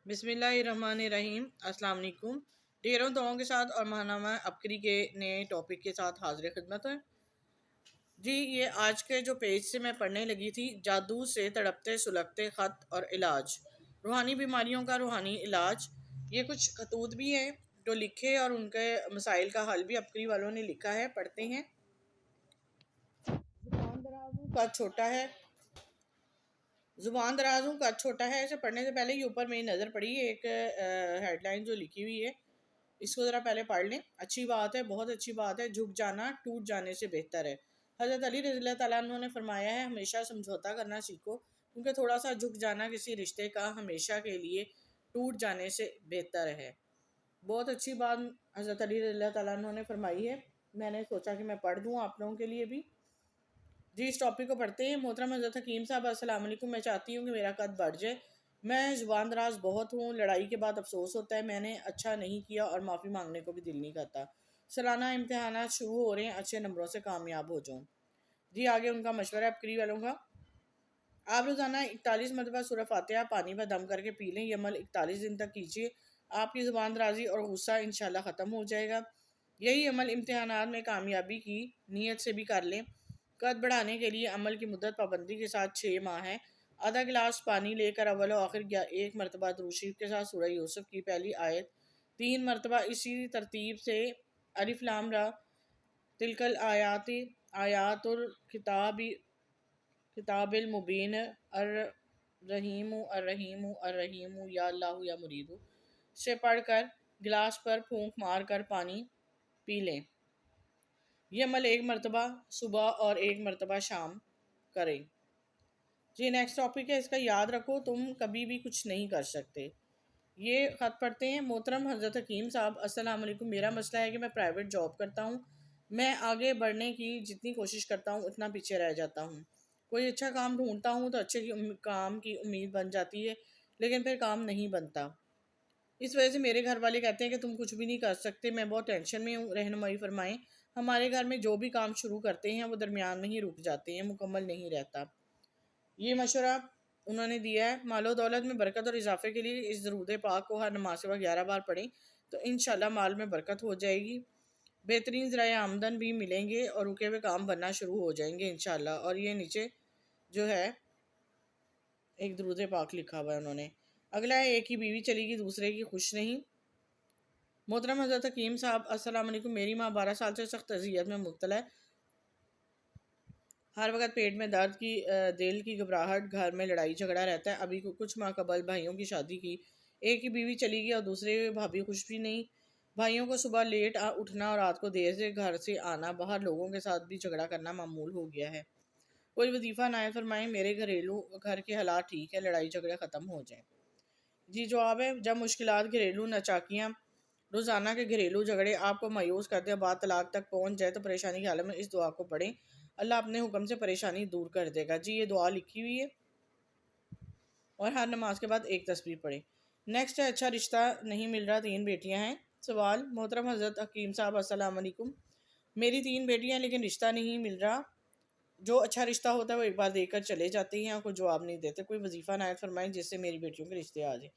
بسم اللہ الرحمن الرحیم۔ السلام علیکم۔ ڈھیروں دعاؤں کے ساتھ اور ماہنامہ عبقری کے نئے ٹاپک کے ساتھ حاضر خدمت ہے جی۔ یہ آج کے جو پیج سے میں پڑھنے لگی تھی، جادو سے تڑپتے سلگتے خط اور علاج، روحانی بیماریوں کا روحانی علاج۔ یہ کچھ خطوط بھی ہیں جو لکھے اور ان کے مسائل کا حل بھی عبقری والوں نے لکھا ہے، پڑھتے ہیں۔ زبان درازوں کا چھوٹا ہے۔ اسے پڑھنے سے پہلے یہ اوپر میری نظر پڑی ایک ہیڈ لائن جو لکھی ہوئی ہے، اس کو ذرا پہلے پڑھ لیں۔ اچھی بات ہے، بہت اچھی بات ہے، جھک جانا ٹوٹ جانے سے بہتر ہے۔ حضرت علی رضی اللہ تعالیٰ عنہ نے فرمایا ہے، ہمیشہ سمجھوتا کرنا سیکھو، کیونکہ تھوڑا سا جھک جانا کسی رشتے کا ہمیشہ کے لیے ٹوٹ جانے سے بہتر ہے۔ بہت اچھی بات حضرت علی رضی اللہ تعالیٰ عنہ نے فرمائی ہے، میں نے سوچا کہ میں پڑھ دوں آپ لوگوں کے لیے بھی۔ جی، اس ٹاپک کو پڑھتے ہیں۔ محترم حضرت حکیم صاحب، السلام علیکم۔ میں چاہتی ہوں کہ میرا قد بڑھ جائے۔ میں زبان دراز بہت ہوں، لڑائی کے بعد افسوس ہوتا ہے میں نے اچھا نہیں کیا اور معافی مانگنے کو بھی دل نہیں کرتا۔ سالانہ امتحانات شروع ہو رہے ہیں، اچھے نمبروں سے کامیاب ہو جاؤں۔ جی، آگے ان کا مشورہ ہے عبقری والوں کا۔ آپ روزانہ 41 مرتبہ سورہ فاتحہ پانی میں دم کر کے پی لیں۔ یہ عمل 41 دن تک کیجیے، آپ کی زبان درازی اور غصہ انشاءاللہ ختم ہو جائے گا۔ یہی عمل امتحانات میں کامیابی کی نیت سے بھی کر لیں۔ قد بڑھانے کے لیے عمل کی مدت پابندی کے ساتھ 6 ماہ ہے۔ آدھا گلاس پانی لے کر اول و آخر 1 مرتبہ درود شریف کے ساتھ سورہ یوسف کی پہلی آیت 3 مرتبہ اسی ترتیب سے الف لام را تلک آیات الکتاب المبین الرحیم الرحیم الرحیم یا اللہ یا مرید سے پڑھ کر گلاس پر پھونک مار کر پانی پی لیں۔ یہ عمل 1 مرتبہ صبح اور 1 مرتبہ شام کریں۔ جی، نیکسٹ ٹاپک ہے، اس کا یاد رکھو تم کبھی بھی کچھ نہیں کر سکتے۔ یہ خط پڑھتے ہیں۔ محترم حضرت حکیم صاحب، السلام علیکم۔ میرا مسئلہ ہے کہ میں پرائیویٹ جاب کرتا ہوں، میں آگے بڑھنے کی جتنی کوشش کرتا ہوں اتنا پیچھے رہ جاتا ہوں۔ کوئی اچھا کام ڈھونڈتا ہوں تو اچھے کام کی امید بن جاتی ہے، لیکن پھر کام نہیں بنتا۔ اس وجہ سے میرے گھر والے کہتے ہیں کہ تم کچھ بھی نہیں کر سکتے۔ میں بہت ٹینشن میں ہوں، رہنمائی فرمائیں۔ ہمارے گھر میں جو بھی کام شروع کرتے ہیں وہ درمیان میں ہی رک جاتے ہیں، مکمل نہیں رہتا۔ یہ مشورہ انہوں نے دیا ہے۔ مال و دولت میں برکت اور اضافے کے لیے اس درود پاک کو ہر نماز کے وقت 11 بار پڑھیں تو انشاءاللہ مال میں برکت ہو جائے گی، بہترین ذرائع آمدن بھی ملیں گے اور رکے ہوئے کام بننا شروع ہو جائیں گے انشاءاللہ۔ اور یہ نیچے جو ہے ایک درود پاک لکھا ہوا ہے انہوں نے۔ اگلا ہے، ایک ہی بیوی چلی گئی دوسرے کی خوش نہیں۔ محترم حضرت حکیم صاحب، السلام علیکم۔ میری ماں 12 سال سے سخت اذیت میں مبتلا ہے، ہر وقت پیٹ میں درد کی، دل کی گھبراہٹ، گھر میں لڑائی جھگڑا رہتا ہے۔ ابھی کچھ ماہ قبل بھائیوں کی شادی کی، ایک ہی بیوی چلی گئی اور دوسرے بھابھی خوش بھی نہیں۔ بھائیوں کو صبح لیٹ اٹھنا اور رات کو دیر سے گھر سے آنا، باہر لوگوں کے ساتھ بھی جھگڑا کرنا معمول ہو گیا ہے۔ کوئی وظیفہ عنایت فرمائیں، میرے گھر کے حالات ٹھیک ہے، لڑائی جھگڑے ختم ہو جائیں۔ جی، جواب ہے، جب مشکلات، گھریلو ناچاکیاں، روزانہ کے گھریلو جھگڑے آپ کو مایوس کر دیں، بات طلاق تک پہنچ جائے تو پریشانی کی حالت میں اس دعا کو پڑھیں، اللہ اپنے حکم سے پریشانی دور کر دے گا۔ جی، یہ دعا لکھی ہوئی ہے اور ہر نماز کے بعد ایک تسبیح پڑھیں۔ نیکسٹ ہے، اچھا رشتہ نہیں مل رہا، 3 بیٹیاں ہیں۔ سوال، محترم حضرت حکیم صاحب، السلام علیکم۔ میری 3 بیٹیاں ہیں لیکن رشتہ نہیں مل رہا۔ جو اچھا رشتہ ہوتا ہے وہ ایک بار دے کر چلے جاتے ہیں اور کوئی جواب نہیں دیتے۔ کوئی وظیفہ عنایت فرمائیں جس سے میری بیٹیوں کے رشتے آ جائیں۔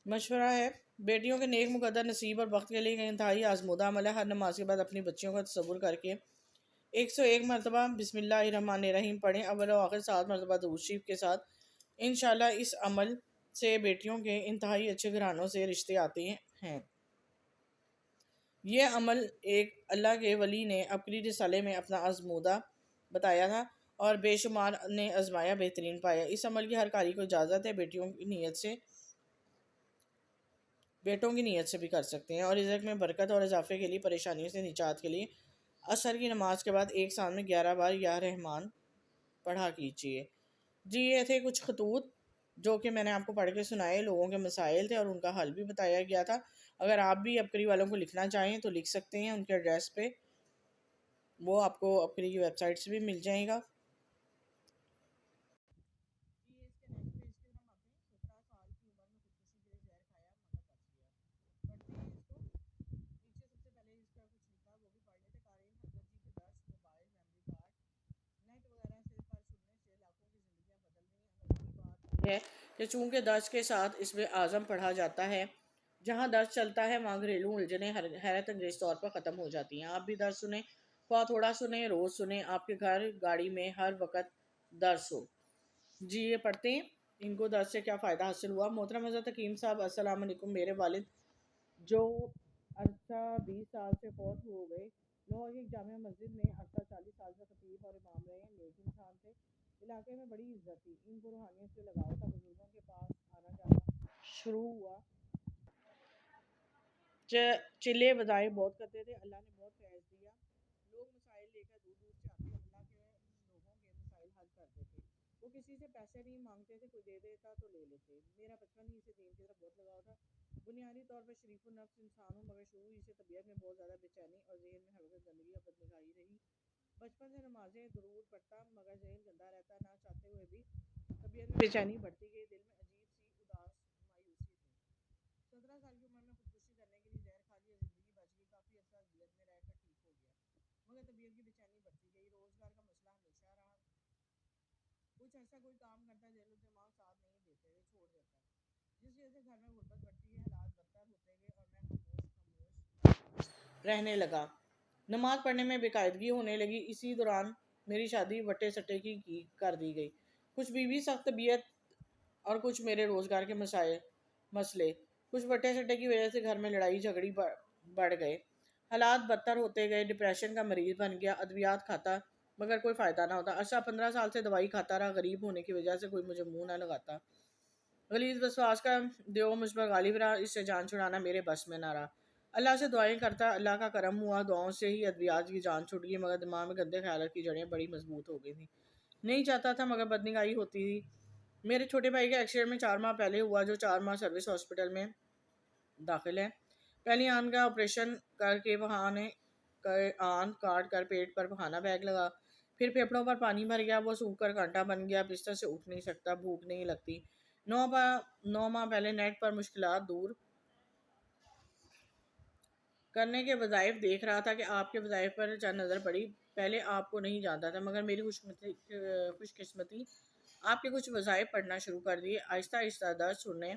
مشورہ ہے، بیٹیوں کے نیک مقدر نصیب اور وقت کے لیے انتہائی آزمودہ عمل ہے۔ ہر نماز کے بعد اپنی بچیوں کا تصور کر کے 101 مرتبہ بسم اللہ الرحمن الرحیم پڑھیں، اول و آخر 7 مرتبہ درود شریف کے ساتھ۔ انشاءاللہ اس عمل سے بیٹیوں کے انتہائی اچھے گھرانوں سے رشتے آتے ہیں۔ یہ عمل ایک اللہ کے ولی نے عبقری رسالے میں اپنا آزمودہ بتایا تھا اور بے شمار نے آزمایا، بہترین پایا۔ اس عمل کی ہر قاری کو اجازت ہے، بیٹوں کی نیت سے بھی کر سکتے ہیں، اور رزق میں برکت اور اضافے کے لیے، پریشانیوں سے نجات کے لیے عصر کی نماز کے بعد ایک سال میں 11 بار یا رحمان پڑھا کیجیے۔ جی، یہ تھے کچھ خطوط جو کہ میں نے آپ کو پڑھ کے سنائے، لوگوں کے مسائل تھے اور ان کا حل بھی بتایا گیا تھا۔ اگر آپ بھی عبقری والوں کو لکھنا چاہیں تو لکھ سکتے ہیں، ان کے ایڈریس پہ، وہ آپ کو عبقری کی ویب سائٹ سے بھی مل جائے گا۔ ہے کہ چونکہ درس کے ساتھ اسم اعظم پڑھا جاتا ہے، جہاں درس چلتا ہے وہاں گھریلو الجھنیں حیرت انگیز طور پر ختم ہو جاتی ہیں۔ آپ بھی درس سنیں، خواہ تھوڑا سنیں، روز سنیں، آپ کے گھر گاڑی میں ہر وقت درس ہو۔ جی یہ پڑھتے ہیں ان کو درس سے کیا فائدہ حاصل ہوا۔ محترم حضرت حکیم صاحب السلام علیکم، میرے والد جو عرصہ 20 سال سے فوت ہو گئے، لاہور کی جامع مسجد میں عرصہ 40 سال سے خطیب اور امام رہے ہیں۔ نیک انسان تھے، علاقے میں بڑی عزت تھی، ان کو روحانیت سے لگاؤ تھا، بزرگوں کے پاس آنا جانا شروع ہوا، چلے وظائف بہت کرتے تھے، اللہ نے بہت فیض دیا، لوگ مسائل لے کر دور دور سے آتے، اللہ کے لوگوں کے مسائل حل کرتے تھے، وہ کسی سے پیسے نہیں مانگتے تھے، کوئی دے دیتا تو لے لیتے۔ میرا بچپن ہی سے دین کی طرف بہت لگاؤ تھا، بنیادی طور پر شریف النفس انسان ہوں، مگر شروع ہی سے طبیعت میں بہت زیادہ بے چینی اور ذہن میں ہر وقت گندگی اور بدنگاہی رہی۔ بچپن سے نمازیں درود پڑھتا مگر ذہن گندا رہتا، نہ چاہتے ہوئے بھی طبیعت میں بے چینی بڑھتی گئی، دل میں عجیب سی اداس مایوسی تھی۔ 17 سال کی عمر میں خودکشی کرنے کے لیے زہر کھا لیا، زندگی بچ گئی، کافی عرصہ عزلت میں رہ کر ٹھیک ہو گیا، مگر طبیعت کی بے چینی بڑھتی گئی، روزگار کا مسئلہ ہمیشہ رہا، کچھ عرصہ کوئی کام کرتا، دل و دماغ ساتھ نہیں دیتے ہوئے چھوڑ دیتا، جس وجہ سے گھر میں غربت بڑھتی گئی، حالات بدتر ہوتے گئے اور میں خاموش رہنے لگا، نماز پڑھنے میں بے قاعدگی ہونے لگی۔ اسی دوران میری شادی وٹے سٹے کی کر دی گئی، کچھ بیوی سخت طبیعت اور کچھ میرے روزگار کے مسئلے، کچھ وٹے سٹے کی وجہ سے گھر میں لڑائی جھگڑی بڑھ گئے، حالات بدتر ہوتے گئے، ڈپریشن کا مریض بن گیا، ادویات کھاتا مگر کوئی فائدہ نہ ہوتا، عرصہ 15 سال سے دوائی کھاتا رہا، غریب ہونے کی وجہ سے کوئی مجھے منہ نہ لگاتا، غلیظ وسواس کا دیو مجھ پر غالب رہا، اس سے جان چھڑانا میرے بس میں نہ رہا، اللہ سے دعائیں کرتا، اللہ کا کرم ہوا، دعاؤں سے ہی ادویات کی جان چھوٹ گئی، مگر دماغ میں گندے خیالات کی جڑیں بڑی مضبوط ہو گئی تھیں، نہیں چاہتا تھا مگر بدنگاہی ہوتی تھی۔ میرے چھوٹے بھائی کا ایکسیڈنٹ میں 4 ماہ پہلے ہوا، جو 4 ماہ سروس ہاسپٹل میں داخل ہے، پہلی آنکھ کا آپریشن کر کے آنکھ کاٹ کر پیٹ پر پخانہ بیگ لگا، پھر پھیپھڑوں پر پانی بھر گیا، وہ سوکھ کر کانٹا بن گیا، بستر سے اٹھ نہیں سکتا، بھوک نہیں لگتی، 9 ماہ پہلے نیٹ پر مشکلات دور کرنے کے وظائف دیکھ رہا تھا کہ آپ کے وظائف پر چند نظر پڑی، پہلے آپ کو نہیں جانتا تھا، مگر میری خوش قسمتی آپ کے کچھ وظائف پڑھنا شروع کر دیے، آہستہ آہستہ درس سننے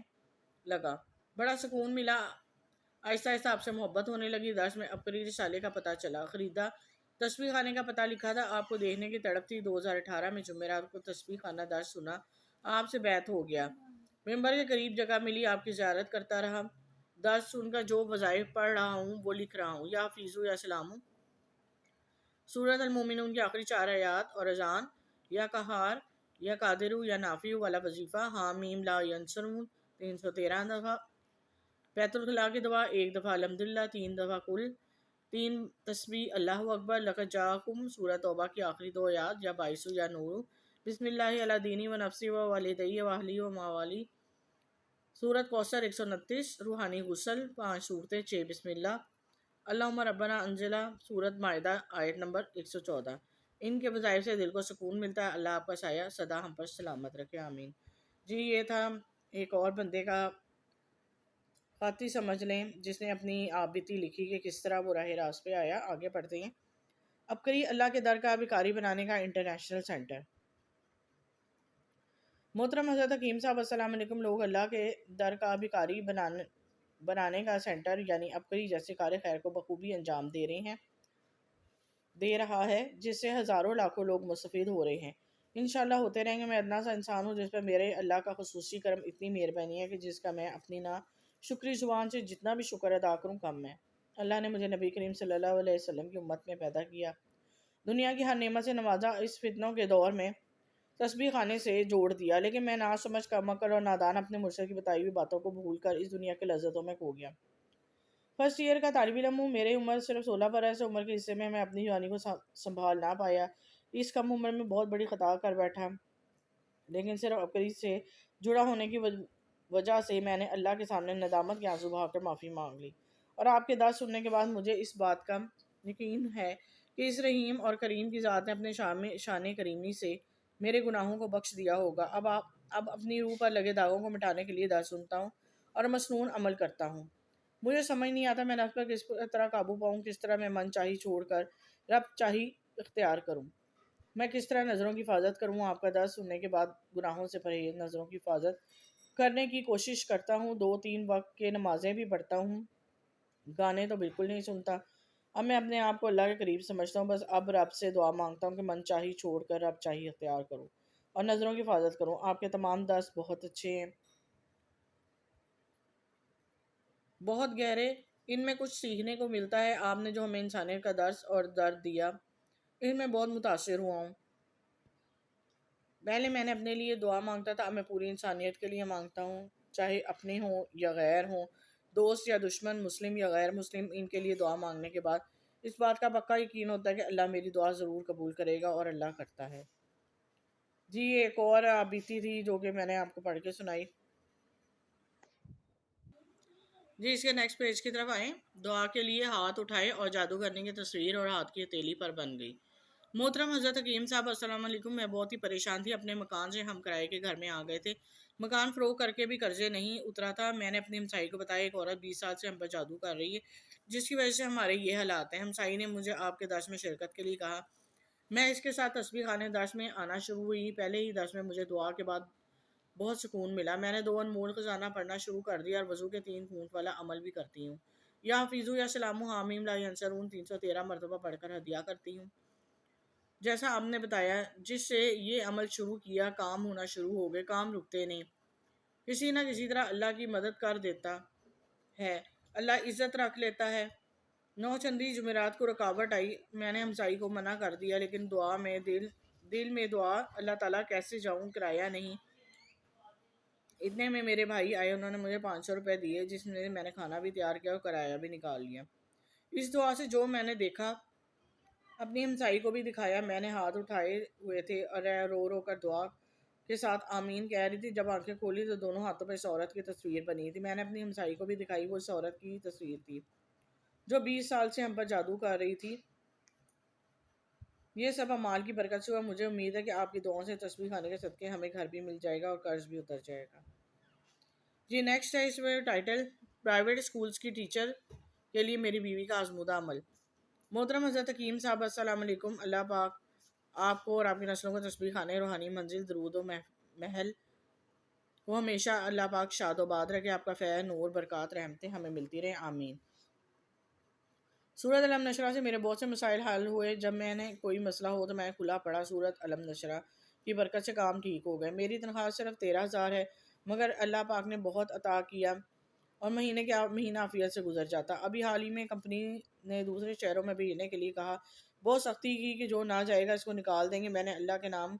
لگا، بڑا سکون ملا، آہستہ آہستہ آپ سے محبت ہونے لگی، درس میں عبقری رسالے کا پتہ چلا، خریدا، تسبیح خانے کا پتہ لکھا تھا، آپ کو دیکھنے کی تڑپ تھی، 2018 میں جمعرات کو تسبیح خانہ درس سنا، آپ سے بیعت ہو گیا، ممبر کے قریب جگہ ملی، آپ کی زیارت کرتا رہا، درس سن کر جو وظائف پڑھ رہا ہوں وہ لکھ رہا ہوں، یا حفیظو یا سلامو، سورۃ المومنون کی آخری 4 آیات اور اذان، یا قہار یا قادرو یا نافع والا وظیفہ، حامیم لا ینصرون 313 دفعہ، بیت الخلاء کی دعا 1 دفعہ، الحمدللہ 3 دفعہ، کل 3 تسبیح، اللہ اکبر، لقد جاءکم، سورۃ توبہ کی آخری 2 آیات، یا باعث یا نور، بسم اللہ علی دینی و نفسی و والدی و اہلی و موالی، سورۃ کوثر 129، روحانی غسل 5 صورتیں 6 بسم اللہ، اللہم ربنا انزلہ، سورۃ مائدہ آیت نمبر 114، ان کے وظائف سے دل کو سکون ملتا ہے، اللہ آپ کا سایہ سدا ہم پر سلامت رکھے، آمین۔ جی یہ تھا ایک اور بندے کا خاطی سمجھ لیں جس نے اپنی آپ بیتی لکھی کہ کس طرح وہ راہ راست پہ آیا۔ آگے پڑھتے ہیں۔ عبقری اللہ کے در کا بھکاری بنانے کا انٹرنیشنل سینٹر۔ محترم حضرت حکیم صاحب السلام علیکم، لوگ اللہ کے در کا بھکاری بنانے کا سینٹر یعنی عبقری جیسے کار خیر کو بخوبی انجام دے رہا ہے، جس سے ہزاروں لاکھوں لوگ مستفید ہو رہے ہیں، انشاءاللہ ہوتے رہیں گے۔ میں ادنا سا انسان ہوں جس پر میرے اللہ کا خصوصی کرم، اتنی مہربانی ہے کہ جس کا میں اپنی نا شکری زبان سے جتنا بھی شکر ادا کروں کم ہے۔ اللہ نے مجھے نبی کریم صلی اللہ علیہ وسلم کی امت میں پیدا کیا، دنیا کی ہر نعمت سے نوازا، اس فتنوں کے دور میں تسبیح خانے سے جوڑ دیا، لیکن میں نا سمجھ کا مکر اور نادان اپنے مرشد کی بتائی ہوئی باتوں کو بھول کر اس دنیا کے لذتوں میں کھو گیا۔ فرسٹ ایئر کا طالب علم ہوں، میرے عمر صرف 16 برس ہے، عمر کے حصے میں اپنی جوانی کو سنبھال نہ پایا، اس کم عمر میں بہت بڑی خطا کر بیٹھا، لیکن صرف عبقری سے جڑا ہونے کی وجہ سے میں نے اللہ کے سامنے ندامت کے آنسو بہا کر معافی مانگ لی، اور آپ کے درس سننے کے بعد مجھے اس بات کا یقین ہے کہ اس رحیم اور کریم کی ذات نے اپنے شان کریمی سے میرے گناہوں کو بخش دیا ہوگا۔ اب اپنی روح پر لگے داغوں کو مٹانے کے لیے درس سنتا ہوں اور مسنون عمل کرتا ہوں۔ مجھے سمجھ نہیں آتا میں نفس پر کس طرح قابو پاؤں، کس طرح میں من چاہی چھوڑ کر رب چاہی اختیار کروں، میں کس طرح نظروں کی حفاظت کروں۔ آپ کا درس سننے کے بعد گناہوں سے پرہیز، نظروں کی حفاظت، کرنے کی کوشش کرتا ہوں، 2-3 وقت کے نمازیں بھی پڑھتا ہوں، گانے تو بالکل نہیں سنتا۔ اب میں اپنے آپ کو اللہ کے قریب سمجھتا ہوں، بس اب رب سے دعا مانگتا ہوں کہ من چاہی چھوڑ کر رب چاہی اختیار کروں اور نظروں کی حفاظت کروں۔ آپ کے تمام درس بہت اچھے ہیں، بہت گہرے، ان میں کچھ سیکھنے کو ملتا ہے۔ آپ نے جو ہمیں انسانیت کا درس اور درد دیا، ان میں بہت متاثر ہوا ہوں۔ پہلے میں نے اپنے لیے دعا مانگتا تھا، اب میں پوری انسانیت کے لیے مانگتا ہوں، چاہے اپنے ہوں یا غیر ہوں، دوست یا دشمن، مسلم یا غیر مسلم۔ ان کے لیے دعا مانگنے کے بعد اس بات کا پکا یقین ہوتا ہے کہ اللہ میری دعا ضرور قبول کرے گا، اور اللہ کرتا ہے۔ جی ایک اور بیتی تھی جو کہ میں نے آپ کو پڑھ کے سنائی۔ جی اس کے نیکسٹ پیج کی طرف آئیں۔ دعا کے لیے ہاتھ اٹھائے اور جادوگرنی کی تصویر اور ہاتھ کی ہتھیلی پر بن گئی۔ محترم حضرت حکیم صاحب السلام علیکم، میں بہت ہی پریشان تھی، اپنے مکان سے ہم کرائے کے گھر میں آ گئے تھے، مکان فروخت کر کے بھی قرضے نہیں اترا تھا۔ میں نے اپنی ہمسائی کو بتایا ایک عورت 20 سال سے ہم پر جادو کر رہی ہے، جس کی وجہ سے ہمارے یہ حالات ہیں۔ ہمسائی نے مجھے آپ کے درس میں شرکت کے لیے کہا، میں اس کے ساتھ تسبیح خانے درس میں آنا شروع ہوئی۔ پہلے ہی درس میں مجھے دعا کے بعد بہت سکون ملا۔ میں نے 2 انمول خزانہ پڑھنا شروع کر دیا اور وضو کے 3 قنوت والا عمل بھی کرتی ہوں۔ یا حفیظو یا سلامو حامیم لا ینصرون 313 مرتبہ پڑھ کر ہدیہ کرتی ہوں۔ جیسا آپ نے بتایا، جس سے یہ عمل شروع کیا کام ہونا شروع ہو گئے، کام رکتے نہیں، کسی نہ کسی طرح اللہ کی مدد کر دیتا ہے، اللہ عزت رکھ لیتا ہے۔ 9 چندی جمعرات کو رکاوٹ آئی، میں نے ہمسائی کو منع کر دیا، لیکن دعا میں دل میں دعا، اللہ تعالیٰ کیسے جاؤں، کرایہ نہیں۔ اتنے میں میرے بھائی آئے، انہوں نے مجھے 500 روپے دیے، جس میں نے کھانا بھی تیار کیا اور کرایہ بھی نکال لیا۔ اس دعا سے جو میں نے دیکھا اپنی ہمسائی کو بھی دکھایا۔ میں نے ہاتھ اٹھائے ہوئے تھے اور رو رو کر دعا کے ساتھ آمین کہہ رہی تھی۔ جب آنکھیں کھولی تو دونوں ہاتھوں پہ اس عورت کی تصویر بنی تھی۔ میں نے اپنی ہمسائی کو بھی دکھائی، وہ اس عورت کی تصویر تھی جو 20 سال سے ہم پر جادو کر رہی تھی۔ یہ سب اعمال کی برکت سے ہوا۔ مجھے امید ہے کہ آپ کی دعاؤں سے تسبیح خانے کے صدقے ہمیں گھر بھی مل جائے گا اور قرض بھی اتر جائے گا۔ جی نیکسٹ ہے اس میں ٹائٹل، پرائیویٹ اسکولز کی ٹیچر کے لیے میری بیوی کا آزمودہ عمل۔ محترم حضرت حکیم صاحب السلام علیکم، اللہ پاک آپ کو اور آپ کی نسلوں کو تسبیح خانے، روحانی منزل، درود و محل وہ ہمیشہ اللہ پاک شاد و باد رکھے، آپ کا فیض، نور، برکات، رحمتیں ہمیں ملتی رہیں، آمین۔ سورۃ علم نشرہ سے میرے بہت سے مسائل حل ہوئے۔ جب میں نے کوئی مسئلہ ہو تو میں کھلا پڑا سورۃ علم نشرہ کی برکت سے کام ٹھیک ہو گئے۔ میری تنخواہ صرف 13,000 ہے، مگر اللہ پاک نے بہت عطا کیا اور مہینہ عافیت سے گزر جاتا۔ ابھی حال ہی میں کمپنی نے دوسرے شہروں میں بھیجنے کے لیے کہا، بہت سختی کی کہ جو نہ جائے گا اس کو نکال دیں گے۔ میں نے اللہ کے نام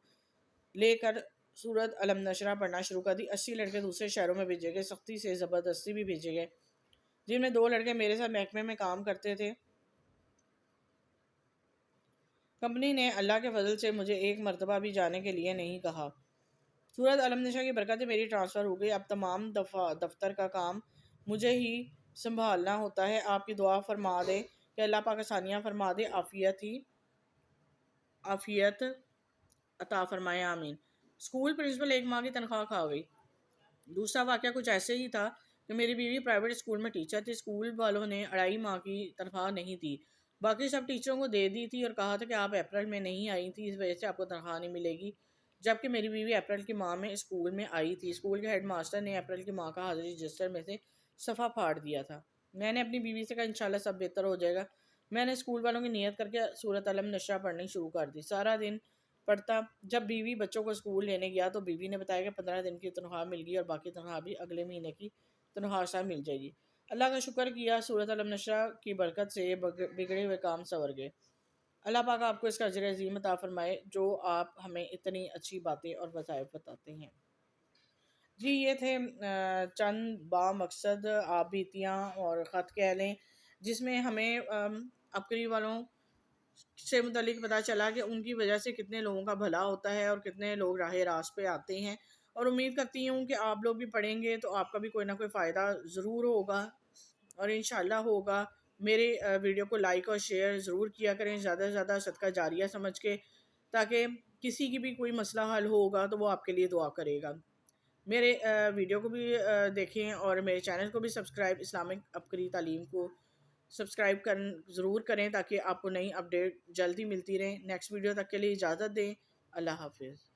لے کر سورۃ علم نشرہ پڑھنا شروع کر دی۔ 80 لڑکے دوسرے شہروں میں بھیجے گئے، سختی سے زبردستی بھی بھیجے گئے، جن میں 2 لڑکے میرے ساتھ محکمے میں کام کرتے تھے۔ کمپنی نے اللہ کے فضل سے مجھے ایک مرتبہ بھی جانے کے لیے نہیں کہا۔ سورۃ علم نشرہ کی برکت سے میری ٹرانسفر ہو گئی، اب تمام دفتر کا کام مجھے ہی سنبھالنا ہوتا ہے۔ آپ کی دعا فرما دے کہ اللہ پاک آسانیاں فرما دے، عافیت عطا فرمائے، آمین۔ اسکول پرنسپل 1 ماہ کی تنخواہ کھا گئی۔ دوسرا واقعہ کچھ ایسے ہی تھا کہ میری بیوی پرائیویٹ اسکول میں ٹیچر تھی، اسکول والوں نے 2.5 ماہ کی تنخواہ نہیں تھی، باقی سب ٹیچروں کو دے دی تھی اور کہا تھا کہ آپ اپریل میں نہیں آئی تھی، اس وجہ سے آپ کو تنخواہ نہیں ملے گی، جبکہ میری بیوی اپریل کی ماہ میں اسکول میں آئی تھی۔ اسکول کے ہیڈ ماسٹر نے اپریل کی ماہ کا حاضری رجسٹر میں سے صفحہ پھاڑ دیا تھا۔ میں نے اپنی بیوی سے کہا انشاءاللہ سب بہتر ہو جائے گا۔ میں نے اسکول والوں کی نیت کر کے سورۃ علم نشرہ پڑھنی شروع کر دی، سارا دن پڑھتا۔ جب بیوی بچوں کو اسکول لینے گیا تو بیوی نے بتایا کہ 15 دن کی تنخواہ مل گئی اور باقی تنخواہ بھی اگلے مہینے کی تنخواہ سے مل جائے گی۔ اللہ کا شکر کیا، سورۃ علم نشرہ کی برکت سے بگڑے ہوئے کام سنور گئے۔ اللہ پاک آپ کو اس کا اجر عظیم عطا فرمائے جو آپ ہمیں اتنی اچھی باتیں اور وظائف بتاتے ہیں۔ جی یہ تھے چند با مقصد آپ بیتیاں اور خط کہہ لیں، جس میں ہمیں عبقری والوں سے متعلق پتہ چلا کہ ان کی وجہ سے کتنے لوگوں کا بھلا ہوتا ہے اور کتنے لوگ راہ راست پہ آتے ہیں، اور امید کرتی ہوں کہ آپ لوگ بھی پڑھیں گے تو آپ کا بھی کوئی نہ کوئی فائدہ ضرور ہوگا اور انشاءاللہ ہوگا۔ میرے ویڈیو کو لائک اور شیئر ضرور کیا کریں، زیادہ سے زیادہ صدقہ جاریہ سمجھ کے، تاکہ کسی کی بھی کوئی مسئلہ حل ہوگا تو وہ آپ کے لیے دعا کرے گا۔ میرے ویڈیو کو بھی دیکھیں اور میرے چینل کو بھی سبسکرائب، اسلامک عبقری تعلیم کو سبسکرائب ضرور کریں تاکہ آپ کو نئی اپڈیٹ جلدی ملتی رہیں۔ نیکسٹ ویڈیو تک کے لیے اجازت دیں، اللہ حافظ۔